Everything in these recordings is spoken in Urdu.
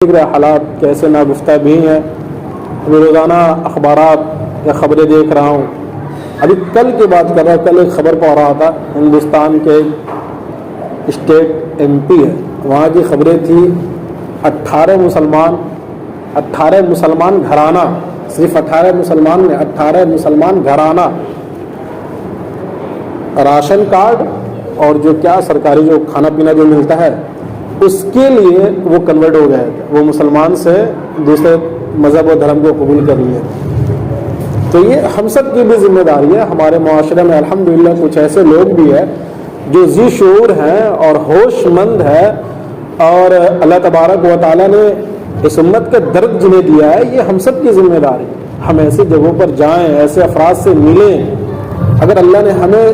فکر حالات کیسے ناگفتہ بھی ہیں. ابھی روزانہ اخبارات یا خبریں دیکھ رہا ہوں. ابھی کل کی بات کر رہا ہوں. کل ایک خبر پڑھ رہا تھا. ہندوستان کے اسٹیٹ ایم پی ہے, وہاں کی خبریں تھی 18 مسلمان گھرانہ, صرف 18 مسلمان نے 18 مسلمان گھرانہ راشن کارڈ اور جو کیا سرکاری جو کھانا پینا جو ملتا ہے اس کے لیے وہ کنورٹ ہو گئے تھے. وہ مسلمان سے دوسرے مذہب و دھرم کو قبول کر لیے. تو یہ ہم سب کی بھی ذمہ داری ہے. ہمارے معاشرے میں الحمدللہ کچھ ایسے لوگ بھی ہیں جو ذی شعور ہیں اور ہوش مند ہے, اور اللہ تبارک و تعالیٰ نے اس امت کا درد جنہیں دیا ہے. یہ ہم سب کی ذمہ داری. ہم ایسی جگہوں پر جائیں, ایسے افراد سے ملیں. اگر اللہ نے ہمیں,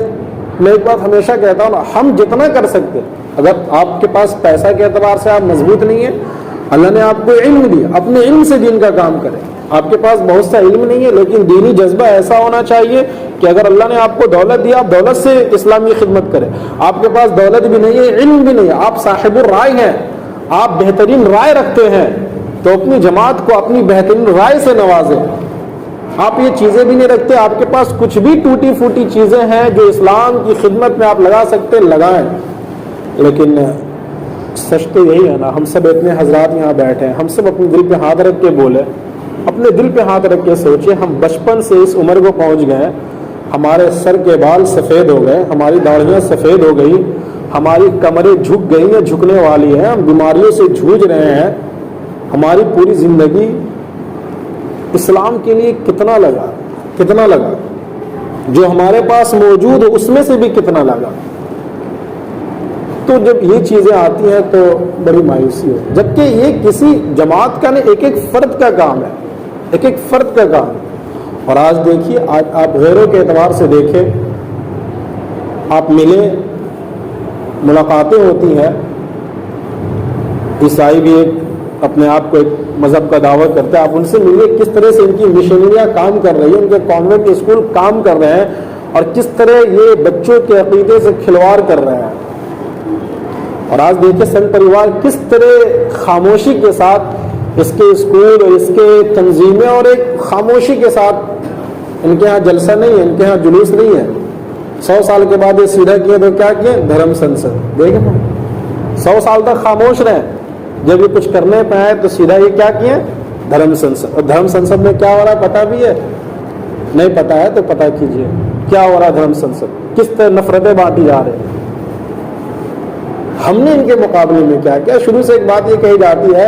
میں ایک بات ہمیشہ کہتا ہوں, ہم جتنا کر سکتے, اگر آپ کے پاس پیسہ کے اعتبار سے آپ مضبوط نہیں ہیں, اللہ نے آپ کو علم دیا, اپنے علم سے دین کا کام کریں. آپ کے پاس بہت سا علم نہیں ہے لیکن دینی جذبہ ایسا ہونا چاہیے کہ اگر اللہ نے آپ کو دولت دیا, آپ دولت سے اسلامی خدمت کریں. آپ کے پاس دولت بھی نہیں ہے, علم بھی نہیں ہے, آپ صاحب الرائے ہیں, آپ بہترین رائے رکھتے ہیں, تو اپنی جماعت کو اپنی بہترین رائے سے نوازیں. آپ یہ چیزیں بھی نہیں رکھتے, آپ کے پاس کچھ بھی ٹوٹی پھوٹی چیزیں ہیں جو اسلام کی خدمت میں آپ لگا سکتے, لگائیں. لیکن سچ تو یہی ہے نا, ہم سب اتنے حضرات یہاں بیٹھے ہیں, ہم سب اپنے دل پہ ہاتھ رکھ کے بولے, اپنے دل پہ ہاتھ رکھ کے سوچے. ہم بچپن سے اس عمر کو پہنچ گئے, ہمارے سر کے بال سفید ہو گئے, ہماری داڑھیاں سفید ہو گئی, ہماری کمریں جھک گئی یا جھکنے والی ہیں, ہم بیماریوں سے جھوج رہے ہیں. ہماری پوری زندگی اسلام کے لیے کتنا لگا, جو ہمارے پاس موجود ہو اس میں سے بھی کتنا لگا. تو جب یہ چیزیں آتی ہیں تو بڑی مایوسی ہے, جبکہ یہ کسی جماعت کا نہیں, ایک فرد کا کام ہے, ایک فرد کا کام ہے. اور آج دیکھیے, آج آپ غیروں کے اعتبار سے دیکھیں, آپ ملیں, ملاقاتیں ہوتی ہیں. عیسائی بھی ایک اپنے آپ کو ایک مذہب کا دعوت کرتے ہیں, آپ ان سے ملیے, کس طرح سے ان کی مشنریاں کام کر رہی ہیں, ان کے کانوینٹ اسکول کام کر رہے ہیں, اور کس طرح یہ بچوں کے عقیدے سے کھلواڑ کر رہے ہیں. اور آج دیکھیں سنگ پریوار کس طرح خاموشی کے ساتھ اس کے اسکول اور اس کے تنظیمیں, اور ایک خاموشی کے ساتھ, ان کے ہاں جلسہ نہیں ہے, ان کے ہاں جلوس نہیں ہے. 100 سال کے بعد یہ سیدھا کیا تو کیا کیا, دھرم سنسد. دیکھیں 100 سال تک خاموش رہے, جب یہ کچھ کرنے پہ آئے تو سیدھا یہ کیا کیے, دھرم سنسد. اور دھرم سنسد میں کیا ہو رہا ہے پتہ بھی ہے؟ نہیں پتہ ہے تو پتہ کیجئے کیا ہو رہا ہے دھرم سنسد, کس طرح نفرتیں بانٹی جا رہی ہیں. ہم نے ان کے مقابلے میں کیا کیا؟ شروع سے ایک بات یہ کہی جاتی ہے,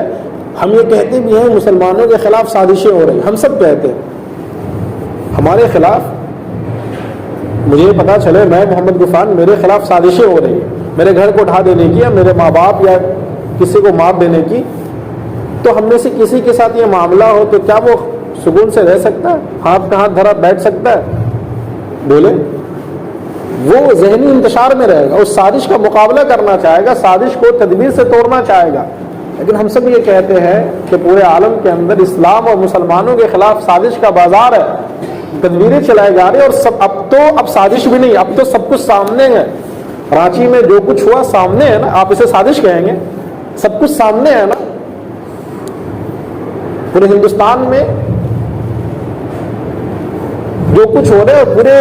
ہم یہ کہتے بھی ہیں مسلمانوں کے خلاف سازشیں ہو رہی, ہم سب کہتے ہیں ہمارے خلاف. مجھے پتا چلے میں محمد غفار, میرے خلاف سازشیں ہو رہی ہیں, میرے گھر کو اٹھا دینے کی, یا میرے ماں باپ یا کسی کو مار دینے کی, تو ہم میں سے کسی کے ساتھ یہ معاملہ ہو تو کیا وہ سکون سے رہ سکتا ہے, ہاتھ پہ ہاتھ دھرا بیٹھ سکتا ہے؟ بولے, وہ ذہنی انتشار میں رہے گا, اس سازش کا مقابلہ کرنا چاہے گا, سازش کو تدبیر سے توڑنا چاہے گا. لیکن ہم سب یہ کہتے ہیں کہ پورے عالم کے اندر اسلام اور مسلمانوں کے خلاف سازش کا بازار ہے, تدبیریں چلائی جا رہی ہیں. اور اب سازش بھی نہیں, اب تو سب کچھ سامنے ہے. رانچی میں جو کچھ ہوا سامنے ہے نا, آپ اسے سازش کہیں گے؟ سب کچھ سامنے ہے نا. پورے ہندوستان میں جو کچھ ہو رہا ہے, پورے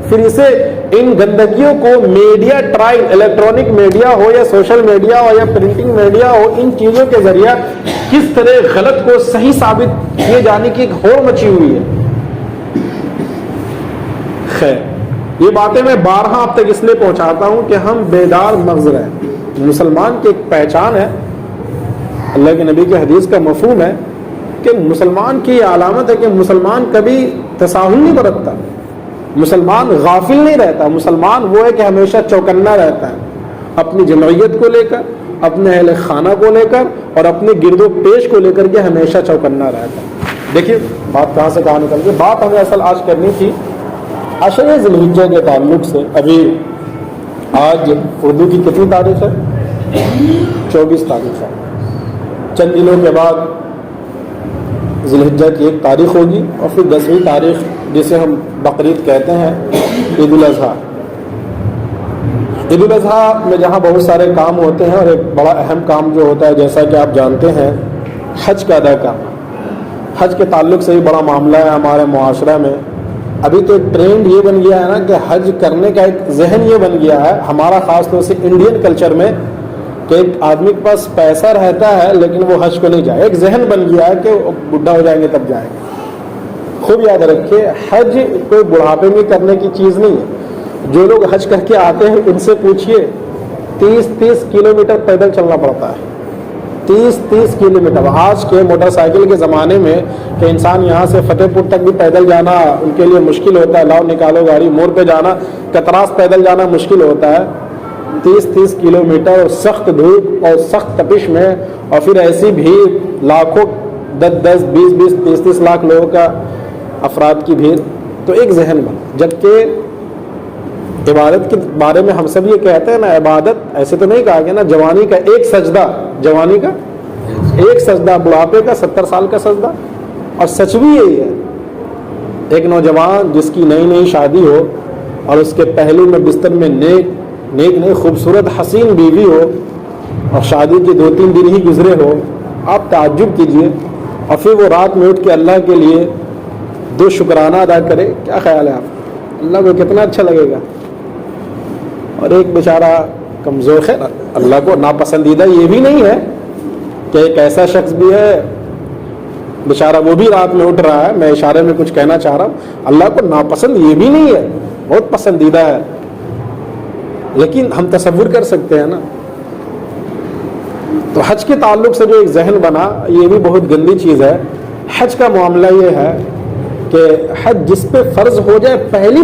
پھر اسے ان گندگیوں کو میڈیا ٹرائل, الیکٹرانک میڈیا ہو یا سوشل میڈیا ہو یا پرنٹنگ میڈیا ہو, ان چیزوں کے ذریعہ کس طرح غلط کو صحیح ثابت کیے جانے کی ایک ہور مچی ہوئی ہے. خیر, یہ باتیں میں بارہا اب تک اس لیے پہنچاتا ہوں کہ ہم بیدار مغز رہیں. مسلمان کی ایک پہچان ہے, اللہ کے نبی کے حدیث کا مفہوم ہے کہ مسلمان کی یہ علامت ہے کہ مسلمان کبھی تساہل نہیں برتتا, مسلمان غافل نہیں رہتا. مسلمان وہ ہے کہ ہمیشہ چوکنا رہتا ہے, اپنی جمعیت کو لے کر, اپنے اہل خانہ کو لے کر, اور اپنے گرد و پیش کو لے کر کے ہمیشہ چوکنا رہتا ہے. دیکھیے بات کہاں سے کہاں نکل گئی. بات ہمیں اصل آج کرنی تھی عشر ذی الحجہ کے تعلق سے. ابھی آج اردو کی کتنی تاریخ ہے؟ 24 تاریخ ہے. چند دنوں کے بعد ذی الحجہ کی ایک تاریخ ہوگی, اور پھر 10ویں تاریخ جسے ہم بقرعید کہتے ہیں, عید الاضحیٰ. عید الاضحیٰ میں جہاں بہت سارے کام ہوتے ہیں, اور ایک بڑا اہم کام جو ہوتا ہے جیسا کہ آپ جانتے ہیں حج کا ادا کرنا. حج کے تعلق سے بھی بڑا معاملہ ہے ہمارے معاشرہ میں. ابھی تو ایک ٹرینڈ یہ بن گیا ہے نا کہ حج کرنے کا ایک ذہن یہ بن گیا ہے ہمارا خاص طور سے انڈین کلچر میں کہ ایک آدمی کے پاس پیسہ رہتا ہے لیکن وہ حج کو نہیں جائے. ایک ذہن بن گیا ہے کہ بڈھا ہو جائیں گے تب جائیں گے. خوب یاد رکھیے حج کوئی بڑھاپے میں کرنے کی چیز نہیں ہے. جو لوگ حج کر کے آتے ہیں ان سے پوچھیے 30 کلومیٹر پیدل چلنا پڑتا ہے. 30 کلومیٹر. آج کے موٹر سائیکل کے زمانے میں کہ انسان یہاں سے فتح پور تک بھی پیدل جانا ان کے لیے مشکل ہوتا ہے. لاؤ نکالو گاڑی, موڑ پہ جانا, کتراس پیدل جانا مشکل ہوتا ہے. 30 کلومیٹر اور سخت دھوپ اور سخت تپش میں, اور پھر ایسی بھیڑ لاکھوں 10 20 30 لاکھ لوگوں کا افراد کی بھیڑ. تو ایک ذہن بنا. جبکہ عبادت کے بارے میں ہم سب یہ کہتے ہیں نا, عبادت ایسے تو نہیں کہا گیا نا جوانی کا ایک سجدہ, جوانی کا ایک سجدہ, بڑھاپے کا 70 سال کا سجدہ. اور سچ بھی یہی ہے. ایک نوجوان جس کی نئی شادی ہو اور اس کے پہلو میں بستر میں نیک خوبصورت حسین بیوی ہو اور شادی کے 2-3 دن ہی گزرے ہو, آپ تعجب کیجئے. اور پھر وہ رات میں اٹھ کے اللہ کے لیے 2 شکرانہ ادا کرے. کیا خیال ہے آپ؟ اللہ کو کتنا اچھا لگے گا. اور ایک بیچارہ کمزور ہے, اللہ کو ناپسندیدہ یہ بھی نہیں ہے کہ ایک ایسا شخص بھی ہے بیچارہ وہ بھی رات میں اٹھ رہا ہے. میں اشارے میں کچھ کہنا چاہ رہا ہوں, اللہ کو ناپسند یہ بھی نہیں ہے, بہت پسندیدہ ہے. لیکن ہم تصور کر سکتے ہیں نا. تو حج کے تعلق سے جو ایک ذہن بنا یہ بھی بہت گندی چیز ہے. حج کا معاملہ یہ ہے کہ حج جس پہ فرض ہو جائے پہلی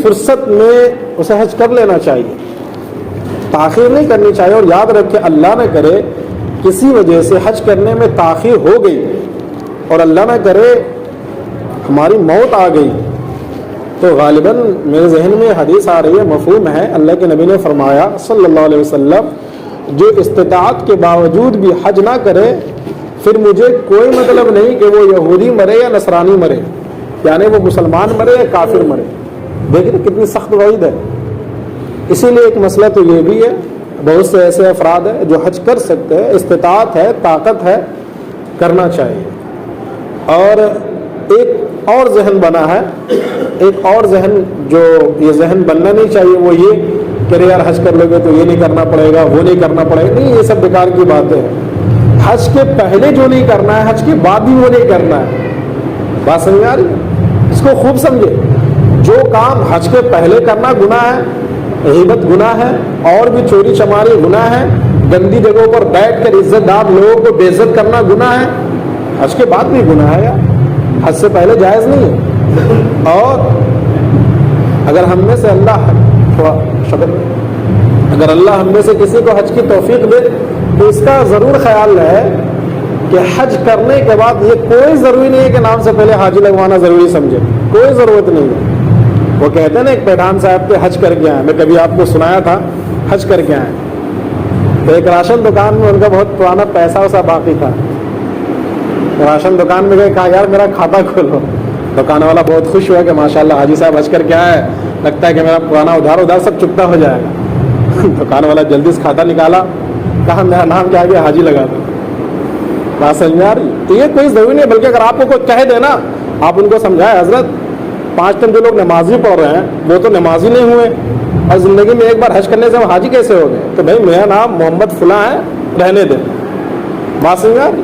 فرصت میں اسے حج کر لینا چاہیے, تاخیر نہیں کرنی چاہیے. اور یاد رکھے اللہ نہ کرے کسی وجہ سے حج کرنے میں تاخیر ہو گئی اور اللہ نہ کرے ہماری موت آ گئی تو غالباً میرے ذہن میں حدیث آ رہی ہے, مفہوم ہے, اللہ کے نبی نے فرمایا صلی اللہ علیہ وسلم جو استطاعت کے باوجود بھی حج نہ کرے پھر مجھے کوئی مطلب نہیں کہ وہ یہودی مرے یا نصرانی مرے, یعنی وہ مسلمان مرے یا کافر مرے. دیکھیں کتنی سخت وعید ہے. اسی لیے ایک مسئلہ تو یہ بھی ہے, بہت سے ایسے افراد ہیں جو حج کر سکتے ہیں, استطاعت ہے, طاقت ہے, کرنا چاہیے. اور ایک اور ذہن بنا ہے, ایک اور ذہن جو یہ ذہن بننا نہیں چاہیے وہ یہ کہ یار حج کر لو گے تو یہ نہیں کرنا پڑے گا, وہ نہیں کرنا پڑے گا. نہیں, یہ سب بیکار کی باتیں ہیں. حج کے پہلے جو نہیں کرنا ہے حج کے بعد بھی وہ نہیں کرنا ہے. بات سمجھ آ رہی ہے؟ اس کو خوب سمجھے. جو کام حج کے پہلے کرنا گناہ ہے, غیبت گناہ ہے, اور بھی چوری چماری گناہ ہے, گندی جگہوں پر بیٹھ کر عزت دار لوگوں کو بے عزت کرنا گناہ ہے, حج کے بعد بھی گناہ ہے یار, حج سے پہلے جائز نہیں ہے. اور اگر ہم میں سے اگر اللہ ہم میں سے کسی کو حج کی توفیق دے تو اس کا ضرور خیال رہے کہ حج کرنے کے بعد یہ کوئی ضروری نہیں ہے کہ نام سے پہلے حاجی لگوانا ضروری سمجھے, کوئی ضرورت نہیں ہے. وہ کہتے ہیں نا ایک پٹھان صاحب کے حج کر کے آئے, میں کبھی آپ کو سنایا تھا, حج کر کے آئے. تو ایک راشن دکان میں ان کا بہت پرانا پیسہ ویسا باقی تھا. راشن دکان میں گئے, کہا یار میرا کھاتا کھولو. دکان والا بہت خوش ہوا کہ ماشاءاللہ حاجی صاحب حج کر کے آئے, لگتا ہے کہ میرا پرانا ادھار سب چکتا ہو جائے گا. دکان والا جلدی سے کھاتا نکالا, کہا میرا نام کیا گیا, حاجی لگا دو. بات سمجھ میں آ رہی؟ تو یہ کوئی ضروری نہیں, بلکہ اگر آپ کو کوئی کہہ دے نا, آپ ان کو سمجھائے حضرت 5 دن جو لوگ نمازی پڑھ رہے ہیں وہ تو نمازی نہیں ہوئے, اور زندگی میں ایک بار حج کرنے سے وہ حاجی کیسے ہو گئے؟ تو بھائی میرا نام محمد فلاں ہے, رہنے دیں. بات سمجھ آ رہی؟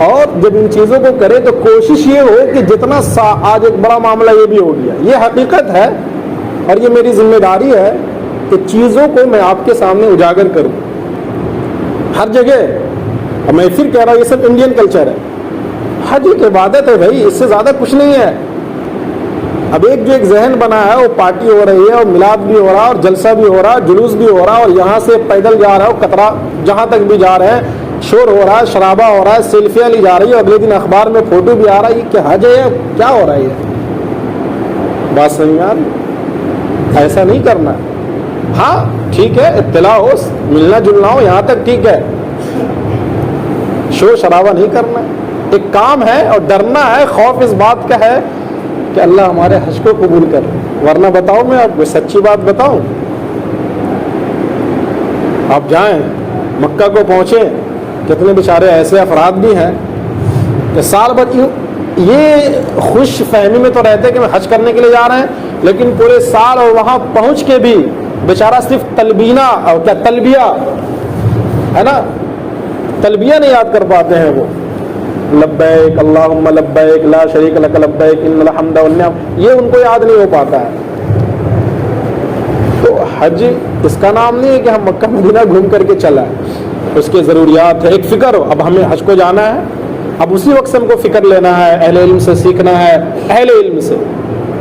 اور جب ان چیزوں کو کرے تو کوشش یہ ہو کہ جتنا آج ایک بڑا معاملہ یہ بھی ہو گیا, یہ حقیقت ہے اور یہ میری ذمہ داری ہے کہ چیزوں کو میں آپ کے سامنے اجاگر کروں ہر جگہ. اور میں پھر کہہ رہا ہوں یہ سب انڈین کلچر ہے. حج ایک عبادت ہے بھائی, اس سے زیادہ کچھ نہیں ہے. اب ایک جو ایک ذہن بنا ہے وہ پارٹی ہو رہی ہے, اور میلاد بھی ہو رہا ہے, اور جلسہ بھی ہو رہا ہے, جلوس بھی ہو رہا ہے, اور یہاں سے پیدل جا رہا ہے, اور کترا جہاں تک بھی جا رہے ہیں, شور ہو رہا ہے, شرابہ ہو رہا ہے, سیلفیاں لی جا رہی ہے, اگلے دن اخبار میں فوٹو بھی آ رہا ہے. یہ کیا حج ہے, کیا ہو رہا ہے یہ؟ بات سمجھ آ رہی؟ ایسا نہیں کرنا. ہاں ٹھیک ہے, اطلاع ہو, ملنا جلنا ہو, یہاں تک ٹھیک ہے, شور شرابہ نہیں کرنا. ایک کام ہے اور ڈرنا ہے, خوف اس بات کا ہے کہ اللہ ہمارے حج کو قبول کر. ورنہ بتاؤ, میں آپ کو سچی بات بتاؤں, آپ جائیں مکہ کو پہنچیں, کتنے بیچارے ایسے افراد بھی ہیں کہ سال بھر یہ خوش فہمی میں تو رہتے کہ میں حج کرنے کے لیے جا رہے ہیں، لیکن پورے سال اور وہاں پہنچ کے بھی بیچارہ صرف تلبینہ اور کیا تلبیہ ہے نا، تلبیہ نہیں یاد کر پاتے ہیں وہ، لبیک اللہم لبیک لا شریک لک لبیک ان الحمد والنعمت، یہ ان کو یاد نہیں ہو پاتا ہے۔ تو حج اس کا نام نہیں ہے کہ ہم مکہ مدینہ گھوم کر کے چلا ہے، اس کے ضروریات ہے، ایک فکر ہو اب ہمیں حج کو جانا ہے، اب اسی وقت سے ہم کو فکر لینا ہے، اہل علم سے سیکھنا ہے، اہل علم سے،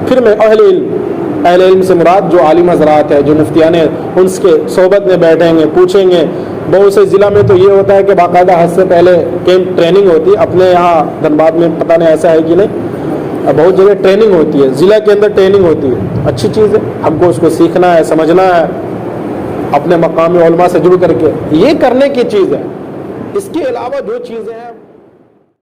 پھر میں اہل علم سے مراد جو عالم حضرات ہیں، جو مفتیان ہیں، ان کے صحبت میں بیٹھیں گے، پوچھیں گے۔ بہت سے ضلع میں تو یہ ہوتا ہے کہ باقاعدہ حج سے پہلے کیمپ ٹریننگ ہوتی ہے، اپنے یہاں دھنباد میں پتہ نہیں ایسا ہے کہ نہیں، بہت جگہ ٹریننگ ہوتی ہے، ضلع کے اندر ٹریننگ ہوتی ہے، اچھی چیز ہے، ہم کو اس کو سیکھنا ہے، سمجھنا ہے، اپنے مقامی علماء سے جڑ کر کے، یہ کرنے کی چیز ہے۔ اس کے علاوہ جو چیزیں ہیں